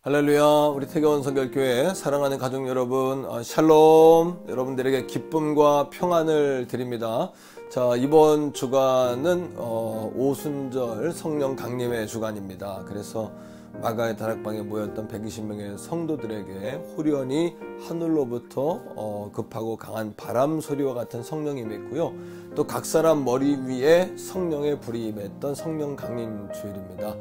할렐루야. 우리 태교원 성결교회 사랑하는 가족 여러분, 샬롬. 여러분들에게 기쁨과 평안을 드립니다. 자, 이번 주간은 오순절 성령 강림의 주간입니다. 그래서 마가의 다락방에 모였던 120명의 성도들에게 후련히 하늘로부터 급하고 강한 바람 소리와 같은 성령이 임했고요. 또 각 사람 머리 위에 성령의 불이 임했던 성령 강림 주일입니다.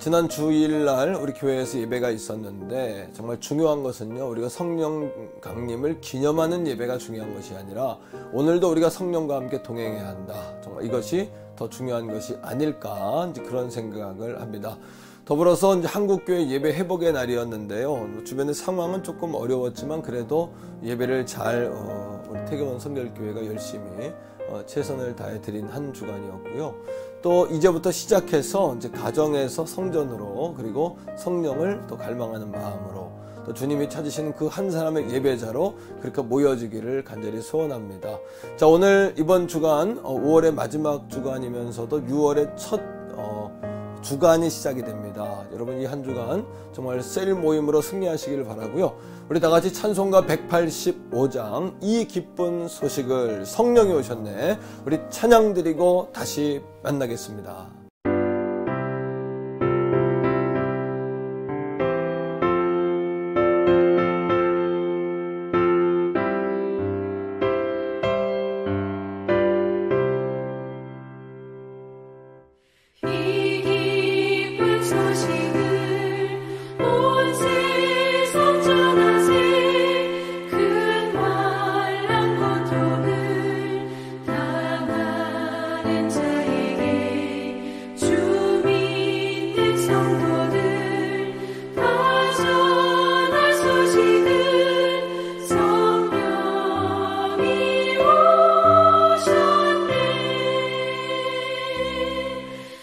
지난 주일날 우리 교회에서 예배가 있었는데 정말 중요한 것은요, 우리가 성령 강림을 기념하는 예배가 중요한 것이 아니라 오늘도 우리가 성령과 함께 동행해야 한다. 정말 이것이 더 중요한 것이 아닐까, 이제 그런 생각을 합니다. 더불어서 이제 한국교회 예배 회복의 날이었는데요. 주변의 상황은 조금 어려웠지만 그래도 예배를 잘 우리 태교원 성결교회가 열심히 최선을 다해 드린 한 주간이었고요. 또 이제부터 시작해서 이제 가정에서 성전으로, 그리고 성령을 또 갈망하는 마음으로, 또 주님이 찾으시는 그 한 사람의 예배자로 그렇게 모여지기를 간절히 소원합니다. 자, 오늘 이번 주간 5월의 마지막 주간이면서도 6월의 첫 주간이 시작이 됩니다. 여러분, 이 한 주간 정말 셀 모임으로 승리하시기를 바라고요. 우리 다 같이 찬송가 185장 이 기쁜 소식을, 성령이 오셨네, 우리 찬양 드리고 다시 만나겠습니다.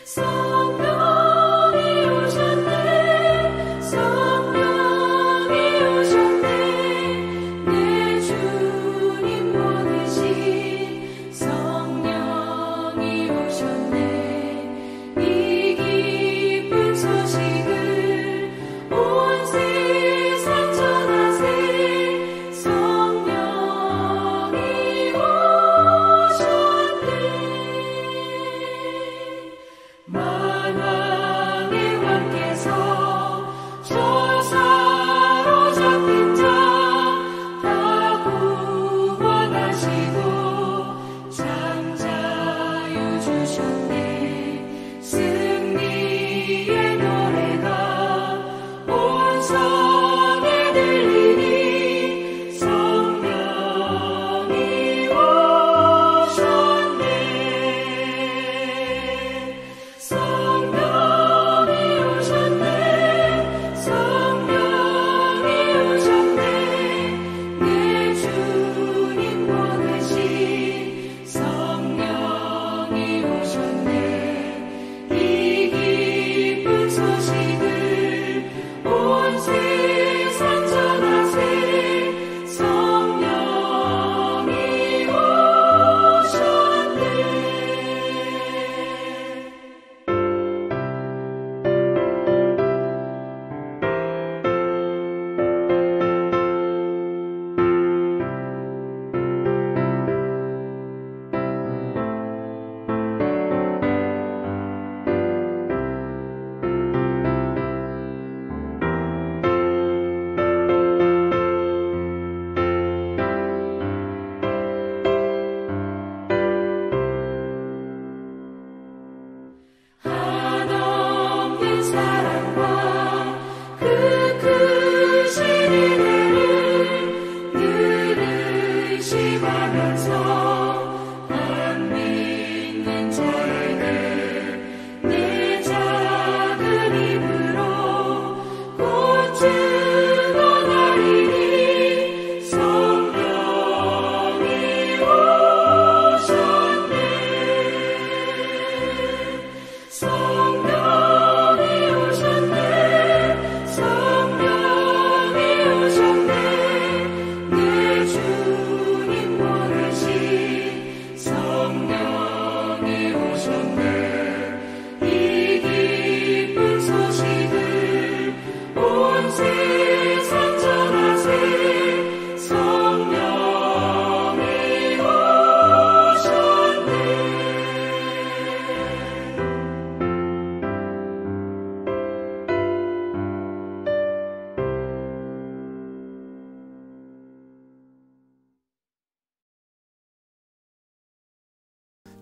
성령이 오셨네.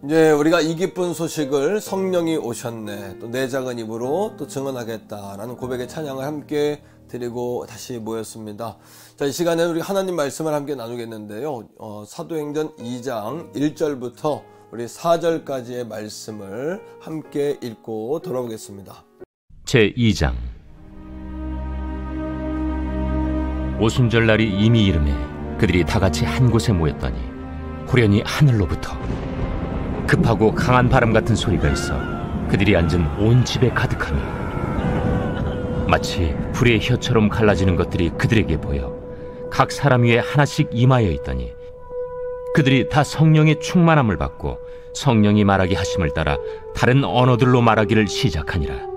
이제 우리가 이 기쁜 소식을 성령이 오셨네, 또 내 작은 입으로 또 증언하겠다라는 고백의 찬양을 함께 드리고 다시 모였습니다. 자, 이 시간에 우리 하나님 말씀을 함께 나누겠는데요. 사도행전 2장 1절부터 우리 4절까지의 말씀을 함께 읽고 돌아오겠습니다. 제2장. 오순절 날이 이미 이르매 그들이 다같이 한 곳에 모였더니 후련히 하늘로부터 급하고 강한 바람 같은 소리가 있어 그들이 앉은 온 집에 가득하며 마치 불의 혀처럼 갈라지는 것들이 그들에게 보여 각 사람 위에 하나씩 임하여 있더니 그들이 다 성령의 충만함을 받고 성령이 말하게 하심을 따라 다른 언어들로 말하기를 시작하니라.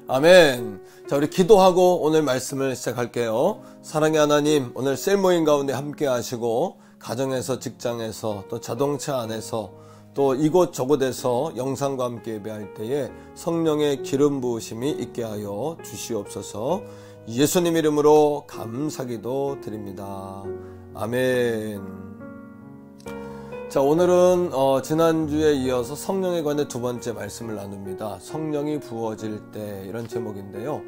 아멘. 자, 우리 기도하고 오늘 말씀을 시작할게요. 사랑의 하나님, 오늘 셀모임 가운데 함께 하시고 가정에서, 직장에서, 또 자동차 안에서, 또 이곳 저곳에서 영상과 함께 예배할 때에 성령의 기름 부으심이 있게 하여 주시옵소서. 예수님 이름으로 감사기도 드립니다. 아멘. 자, 오늘은 지난주에 이어서 성령에 관해 두 번째 말씀을 나눕니다. 성령이 부어질 때, 이런 제목인데요.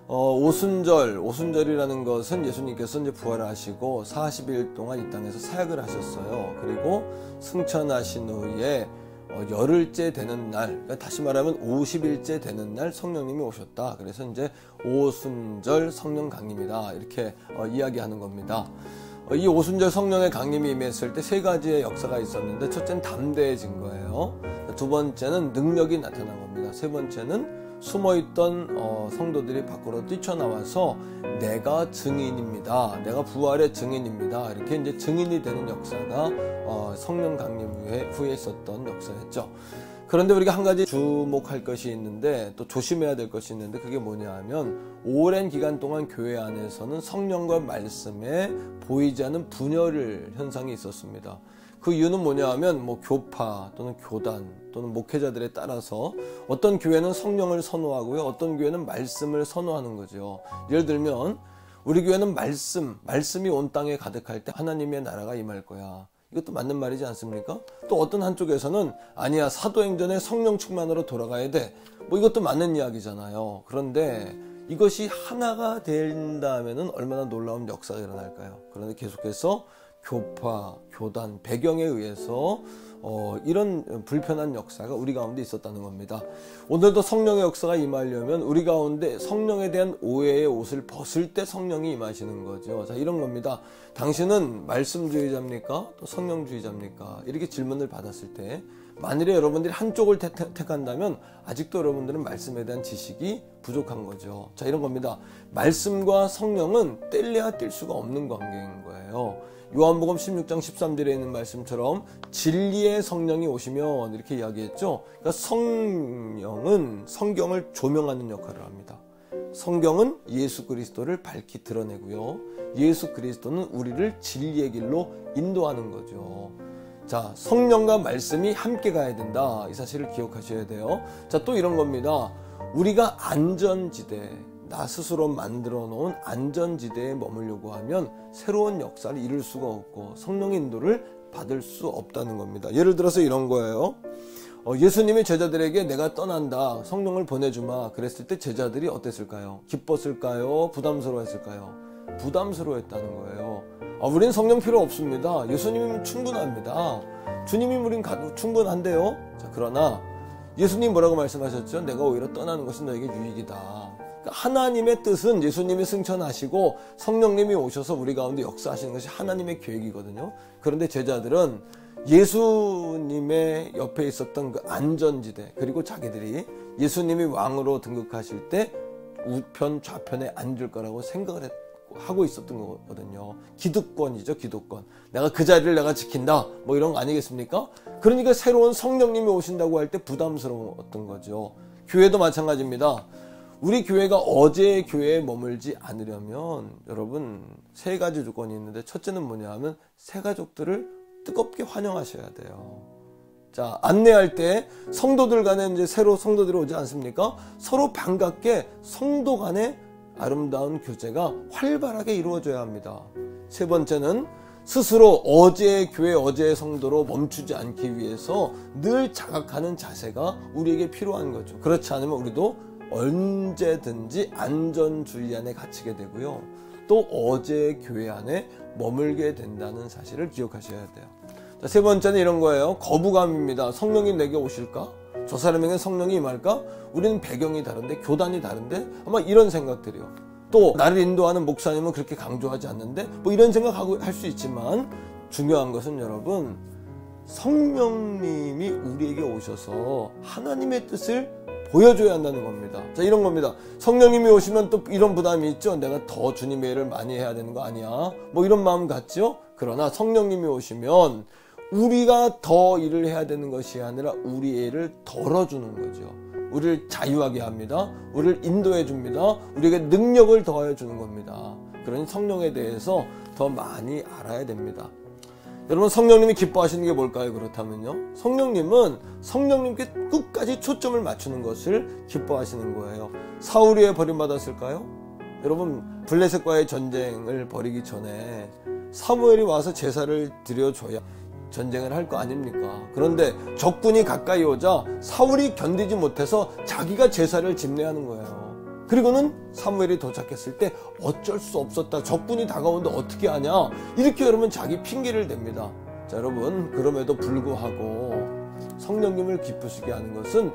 오순절이라는 것은 예수님께서 이제 부활을 하시고 40일 동안 이 땅에서 사역을 하셨어요. 그리고 승천하신 후에 열흘째 되는 날, 그러니까 다시 말하면 50일째 되는 날 성령님이 오셨다. 그래서 이제 오순절 성령 강림이다, 이렇게 이야기하는 겁니다. 이 오순절 성령의 강림이 임했을 때 세 가지의 역사가 있었는데, 첫째는 담대해진 거예요. 두 번째는 능력이 나타난 겁니다. 세 번째는 숨어있던 성도들이 밖으로 뛰쳐나와서 내가 증인입니다, 내가 부활의 증인입니다, 이렇게 이제 증인이 되는 역사가 성령 강림 후에 있었던 역사였죠. 그런데 우리가 한 가지 주목할 것이 있는데, 또 조심해야 될 것이 있는데, 그게 뭐냐 하면 오랜 기간 동안 교회 안에서는 성령과 말씀에 보이지 않는 분열 현상이 있었습니다. 그 이유는 뭐냐 하면 교파 또는 교단 또는 목회자들에 따라서 어떤 교회는 성령을 선호하고요, 어떤 교회는 말씀을 선호하는 거죠. 예를 들면 우리 교회는 말씀이 온 땅에 가득할 때 하나님의 나라가 임할 거야. 이것도 맞는 말이지 않습니까? 또 어떤 한쪽에서는 아니야, 사도행전의 성령 충만으로 돌아가야 돼. 이것도 맞는 이야기잖아요. 그런데 이것이 하나가 된다면은 얼마나 놀라운 역사가 일어날까요? 그런데 계속해서 교파, 교단, 배경에 의해서 이런 불편한 역사가 우리 가운데 있었다는 겁니다. 오늘도 성령의 역사가 임하려면 우리 가운데 성령에 대한 오해의 옷을 벗을 때 성령이 임하시는 거죠. 자, 이런 겁니다. 당신은 말씀주의자입니까? 또 성령주의자입니까? 이렇게 질문을 받았을 때 만일에 여러분들이 한쪽을 택한다면 아직도 여러분들은 말씀에 대한 지식이 부족한 거죠. 자, 이런 겁니다. 말씀과 성령은 뗄래야 뗄 수가 없는 관계인 거예요. 요한복음 16장 13절에 있는 말씀처럼 진리의 성령이 오시면, 이렇게 이야기했죠. 그러니까 성령은 성경을 조명하는 역할을 합니다. 성경은 예수 그리스도를 밝히 드러내고요, 예수 그리스도는 우리를 진리의 길로 인도하는 거죠. 자, 성령과 말씀이 함께 가야 된다, 이 사실을 기억하셔야 돼요. 자, 또 이런 겁니다. 우리가 안전지대, 나 스스로 만들어 놓은 안전지대에 머물려고 하면 새로운 역사를 이룰 수가 없고 성령의 인도를 받을 수 없다는 겁니다. 예를 들어서 이런 거예요. 예수님이 제자들에게 내가 떠난다, 성령을 보내주마 그랬을 때 제자들이 어땠을까요? 기뻤을까요? 부담스러워했을까요? 부담스러워했다는 거예요. 우린 성령 필요 없습니다, 예수님이면 충분합니다, 주님이 우린 가도 충분한데요. 자, 그러나 예수님 뭐라고 말씀하셨죠? 내가 오히려 떠나는 것은 너에게 유익이다. 하나님의 뜻은 예수님이 승천하시고 성령님이 오셔서 우리 가운데 역사하시는 것이 하나님의 계획이거든요. 그런데 제자들은 예수님의 옆에 있었던 그 안전지대, 그리고 자기들이 예수님이 왕으로 등극하실 때 우편 좌편에 앉을 거라고 생각을 하고 있었던 거거든요. 기득권이죠, 기득권. 내가 그 자리를 내가 지킨다, 이런 거 아니겠습니까? 그러니까 새로운 성령님이 오신다고 할 때 부담스러웠던 거죠. 교회도 마찬가지입니다. 우리 교회가 어제의 교회에 머물지 않으려면 여러분 세 가지 조건이 있는데, 첫째는 뭐냐 하면 새 가족들을 뜨겁게 환영하셔야 돼요. 자, 안내할 때 성도들 간에 이제 새로 성도들이 오지 않습니까? 서로 반갑게 성도 간의 아름다운 교제가 활발하게 이루어져야 합니다. 세 번째는 스스로 어제의 교회, 어제의 성도로 멈추지 않기 위해서 늘 자각하는 자세가 우리에게 필요한 거죠. 그렇지 않으면 우리도 언제든지 안전주의 안에 갇히게 되고요. 또 어제의 교회 안에 머물게 된다는 사실을 기억하셔야 돼요. 자, 세 번째는 이런 거예요. 거부감입니다. 성령이 내게 오실까? 저 사람에게 성령이 임할까? 우리는 배경이 다른데, 교단이 다른데, 아마 이런 생각들이요. 또 나를 인도하는 목사님은 그렇게 강조하지 않는데 뭐 이런 생각하고 할 수 있지만, 중요한 것은 여러분, 성령님이 우리에게 오셔서 하나님의 뜻을 보여줘야 한다는 겁니다. 자, 이런 겁니다. 성령님이 오시면 또 이런 부담이 있죠. 내가 더 주님의 일을 많이 해야 되는 거 아니야, 뭐 이런 마음 같죠. 그러나 성령님이 오시면 우리가 더 일을 해야 되는 것이 아니라 우리의 일을 덜어주는 거죠. 우리를 자유하게 합니다. 우리를 인도해 줍니다. 우리에게 능력을 더해 주는 겁니다. 그러니 성령에 대해서 더 많이 알아야 됩니다. 여러분, 성령님이 기뻐하시는 게 뭘까요? 그렇다면요, 성령님은 성령님께 끝까지 초점을 맞추는 것을 기뻐하시는 거예요. 사울이 왜 버림받았을까요? 여러분, 블레셋과의 전쟁을 벌이기 전에 사무엘이 와서 제사를 드려줘야 전쟁을 할 거 아닙니까? 그런데 적군이 가까이 오자 사울이 견디지 못해서 자기가 제사를 집례하는 거예요. 그리고는 사무엘이 도착했을 때 어쩔 수 없었다, 적군이 다가오는데 어떻게 하냐, 이렇게 여러분 자기 핑계를 댑니다. 자, 여러분, 그럼에도 불구하고 성령님을 기쁘시게 하는 것은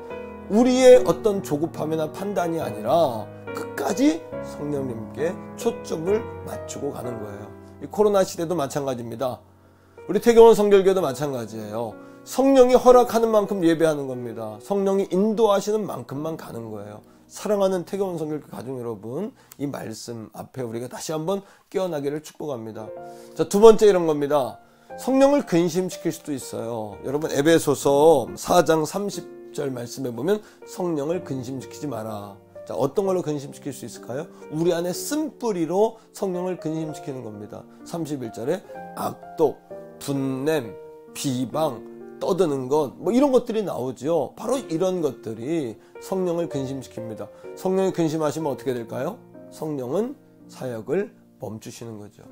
우리의 어떤 조급함이나 판단이 아니라 끝까지 성령님께 초점을 맞추고 가는 거예요. 이 코로나 시대도 마찬가지입니다. 우리 태경원 성결교도 마찬가지예요. 성령이 허락하는 만큼 예배하는 겁니다. 성령이 인도하시는 만큼만 가는 거예요. 사랑하는 태경원 성결교 가족 여러분, 이 말씀 앞에 우리가 다시 한번 깨어나기를 축복합니다. 자, 두 번째 이런 겁니다. 성령을 근심시킬 수도 있어요. 여러분, 에베소서 4장 30절 말씀에 보면 성령을 근심시키지 마라. 자, 어떤 걸로 근심시킬 수 있을까요? 우리 안에 쓴뿌리로 성령을 근심시키는 겁니다. 31절에 악독, 분냄, 비방, 떠드는 것, 뭐 이런 것들이 나오죠. 바로 이런 것들이 성령을 근심시킵니다. 성령이 근심하시면 어떻게 될까요? 성령은 사역을 멈추시는 거죠.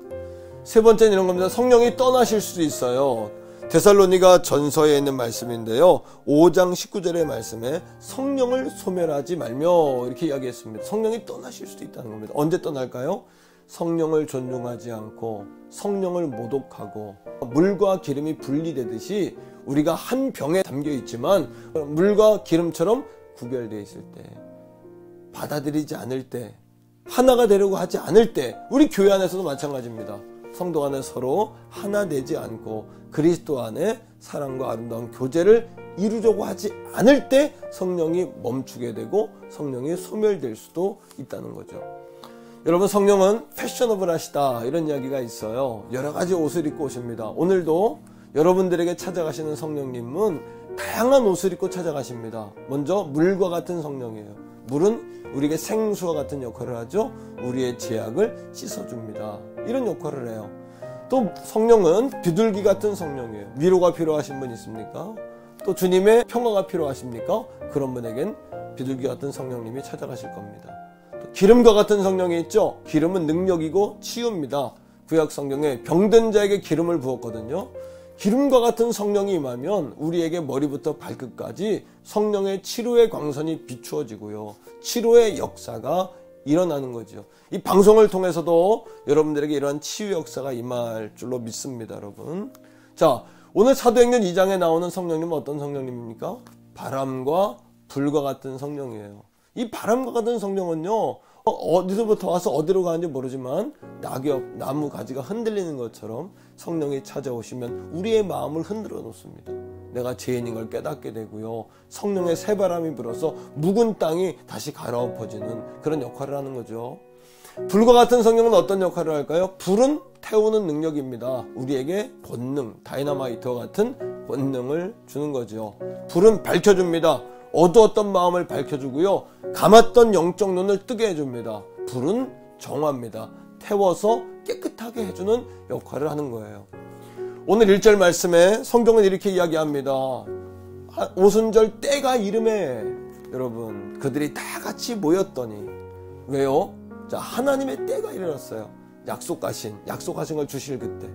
세 번째는 이런 겁니다. 성령이 떠나실 수도 있어요. 데살로니가 전서에 있는 말씀인데요, 5장 19절의 말씀에 성령을 소멸하지 말며 이렇게 이야기했습니다. 성령이 떠나실 수도 있다는 겁니다. 언제 떠날까요? 성령을 존중하지 않고 성령을 모독하고 물과 기름이 분리되듯이 우리가 한 병에 담겨 있지만 물과 기름처럼 구별되어 있을 때, 받아들이지 않을 때, 하나가 되려고 하지 않을 때, 우리 교회 안에서도 마찬가지입니다. 성도 안에 서로 하나 되지 않고 그리스도 안에 사랑과 아름다운 교제를 이루려고 하지 않을 때 성령이 멈추게 되고 성령이 소멸될 수도 있다는 거죠. 여러분, 성령은 패셔너블하시다, 이런 이야기가 있어요. 여러 가지 옷을 입고 오십니다. 오늘도 여러분들에게 찾아가시는 성령님은 다양한 옷을 입고 찾아가십니다. 먼저 물과 같은 성령이에요. 물은 우리에게 생수와 같은 역할을 하죠. 우리의 죄악을 씻어줍니다. 이런 역할을 해요. 또 성령은 비둘기 같은 성령이에요. 위로가 필요하신 분 있습니까? 또 주님의 평화가 필요하십니까? 그런 분에겐 비둘기 같은 성령님이 찾아가실 겁니다. 또 기름과 같은 성령이 있죠. 기름은 능력이고 치유입니다. 구약 성경에 병든 자에게 기름을 부었거든요. 기름과 같은 성령이 임하면 우리에게 머리부터 발끝까지 성령의 치료의 광선이 비추어지고요, 치료의 역사가 일어나는 거죠. 이 방송을 통해서도 여러분들에게 이러한 치유 역사가 임할 줄로 믿습니다, 여러분. 자, 오늘 사도행전 2장에 나오는 성령님은 어떤 성령님입니까? 바람과 불과 같은 성령이에요. 이 바람과 같은 성령은요, 어디서부터 와서 어디로 가는지 모르지만 낙엽, 나무 가지가 흔들리는 것처럼 성령이 찾아오시면 우리의 마음을 흔들어 놓습니다. 내가 죄인인 걸 깨닫게 되고요, 성령의 새바람이 불어서 묵은 땅이 다시 갈아엎어지는 그런 역할을 하는 거죠. 불과 같은 성령은 어떤 역할을 할까요? 불은 태우는 능력입니다. 우리에게 본능, 다이너마이트와 같은 본능을 주는 거죠. 불은 밝혀줍니다. 어두웠던 마음을 밝혀주고요, 감았던 영적 눈을 뜨게 해줍니다. 불은 정화입니다. 태워서 깨끗하게 해주는 역할을 하는 거예요. 오늘 1절 말씀에 성경은 이렇게 이야기합니다. 오순절 때가 이름에 여러분, 그들이 다 같이 모였더니, 왜요? 자, 하나님의 때가 이르렀어요. 약속하신 걸 주실 그때.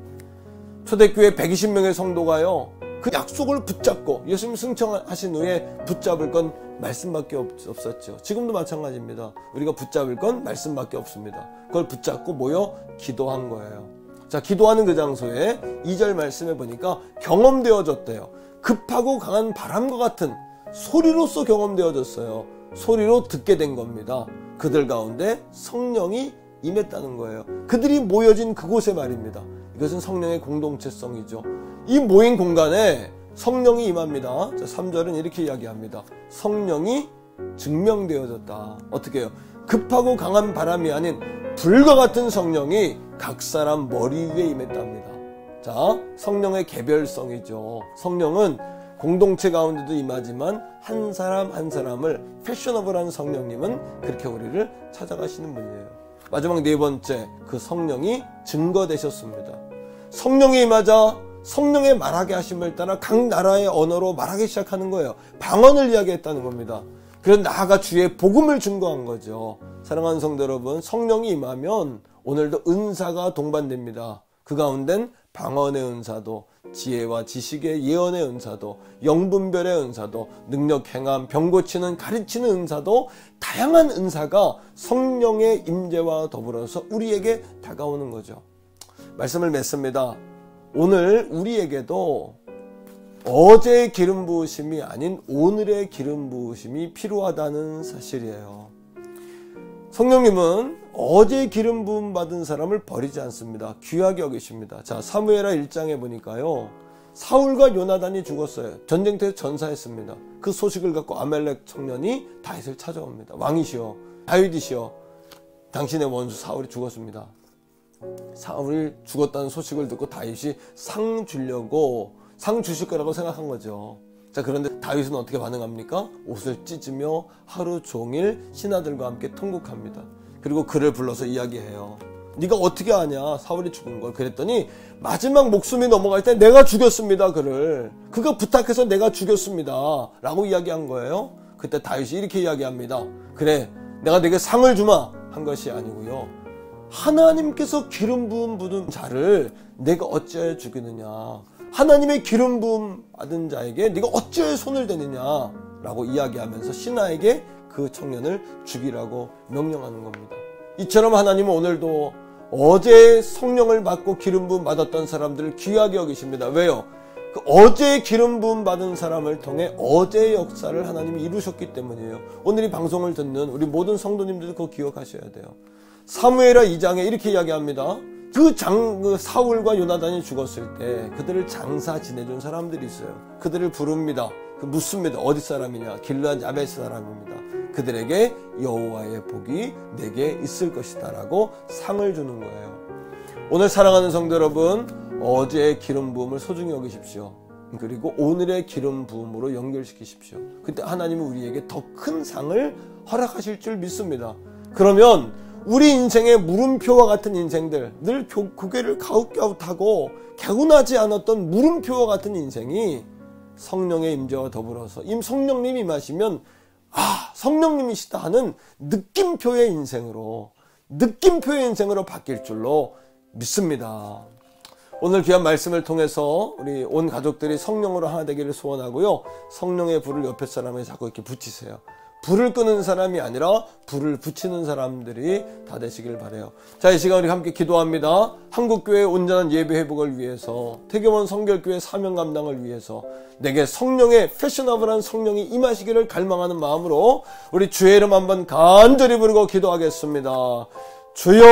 초대교회 120명의 성도가요, 그 약속을 붙잡고 예수님 승천하신 후에 붙잡을 건 말씀밖에 없었죠. 지금도 마찬가지입니다. 우리가 붙잡을 건 말씀밖에 없습니다. 그걸 붙잡고 모여 기도한 거예요. 자, 기도하는 그 장소에 2절 말씀해 보니까 경험되어졌대요. 급하고 강한 바람과 같은 소리로서 경험되어졌어요. 소리로 듣게 된 겁니다. 그들 가운데 성령이 임했다는 거예요. 그들이 모여진 그곳에 말입니다. 이것은 성령의 공동체성이죠. 이 모인 공간에 성령이 임합니다. 자, 3절은 이렇게 이야기합니다. 성령이 증명되어졌다. 어떻게 해요? 급하고 강한 바람이 아닌 불과 같은 성령이 각 사람 머리 위에 임했답니다. 자, 성령의 개별성이죠. 성령은 공동체 가운데도 임하지만 한 사람 한 사람을 패셔너블한 성령님은 그렇게 우리를 찾아가시는 분이에요. 마지막 네 번째, 그 성령이 증거되셨습니다. 성령이 임하자 성령의 말하게 하심을 따라 각 나라의 언어로 말하기 시작하는 거예요. 방언을 이야기했다는 겁니다. 그래서 나아가 주의 복음을 증거한 거죠. 사랑하는 성도 여러분, 성령이 임하면 오늘도 은사가 동반됩니다. 그 가운데는 방언의 은사도, 지혜와 지식의 예언의 은사도, 영분별의 은사도, 능력 행함, 병 고치는 가르치는 은사도, 다양한 은사가 성령의 임재와 더불어서 우리에게 다가오는 거죠. 말씀을 맺습니다. 오늘 우리에게도 어제의 기름 부으심이 아닌 오늘의 기름 부으심이 필요하다는 사실이에요. 성령님은 어제 기름 부음 받은 사람을 버리지 않습니다. 귀하게 여기십니다. 자, 사무엘하 1장에 보니까요, 사울과 요나단이 죽었어요. 전쟁터에서 전사했습니다. 그 소식을 갖고 아말렉 청년이 다윗을 찾아옵니다. 왕이시여, 다윗이시여, 당신의 원수 사울이 죽었습니다. 사울이 죽었다는 소식을 듣고 다윗이 상 주실 거라고 생각한 거죠. 자, 그런데 다윗은 어떻게 반응합니까? 옷을 찢으며 하루 종일 신하들과 함께 통곡합니다. 그리고 그를 불러서 이야기해요. 네가 어떻게 아냐, 사울이 죽은 걸. 그랬더니 마지막 목숨이 넘어갈 때 내가 죽였습니다, 그를. 그가 부탁해서 내가 죽였습니다 라고 이야기한 거예요. 그때 다윗이 이렇게 이야기합니다. 그래, 내가 내게 상을 주마 한 것이 아니고요, 하나님께서 기름 부음 받은 자를 내가 어찌하여 죽이느냐, 하나님의 기름 부음 받은 자에게 네가 어찌하여 손을 대느냐라고 이야기하면서 신하에게 그 청년을 죽이라고 명령하는 겁니다. 이처럼 하나님은 오늘도 어제 성령을 받고 기름 부음 받았던 사람들을 귀하게 여기십니다. 왜요? 그 어제 기름 부음 받은 사람을 통해 어제의 역사를 하나님이 이루셨기 때문이에요. 오늘 이 방송을 듣는 우리 모든 성도님들도 그거 기억하셔야 돼요. 사무엘하 2장에 이렇게 이야기합니다. 그 사울과 요나단이 죽었을 때 그들을 장사 지내준 사람들이 있어요. 그들을 부릅니다. 묻습니다. 어디 사람이냐? 길르앗 야베스 사람입니다. 그들에게 여호와의 복이 내게 있을 것이다 라고 상을 주는 거예요. 오늘 사랑하는 성도 여러분, 어제의 기름 부음을 소중히 여기십시오. 그리고 오늘의 기름 부음으로 연결시키십시오. 그때 하나님은 우리에게 더 큰 상을 허락하실 줄 믿습니다. 그러면 우리 인생의 물음표와 같은 인생들, 늘 고개를 갸웃갸웃하고 개운하지 않았던 물음표와 같은 인생이 성령의 임재와 더불어서 성령님이 임하시면 성령님이시다 하는 느낌표의 인생으로 바뀔 줄로 믿습니다. 오늘 귀한 말씀을 통해서 우리 온 가족들이 성령으로 하나 되기를 소원하고요, 성령의 불을 옆에 사람에 자꾸 이렇게 붙이세요. 불을 끄는 사람이 아니라 불을 붙이는 사람들이 다 되시길 바라요. 자, 이 시간 우리 함께 기도합니다. 한국교회의 온전한 예배 회복을 위해서, 태교원 성결교회 사명 감당을 위해서 내게 성령의 패셔너블한 성령이 임하시기를 갈망하는 마음으로 우리 주의 이름 한번 간절히 부르고 기도하겠습니다. 주여!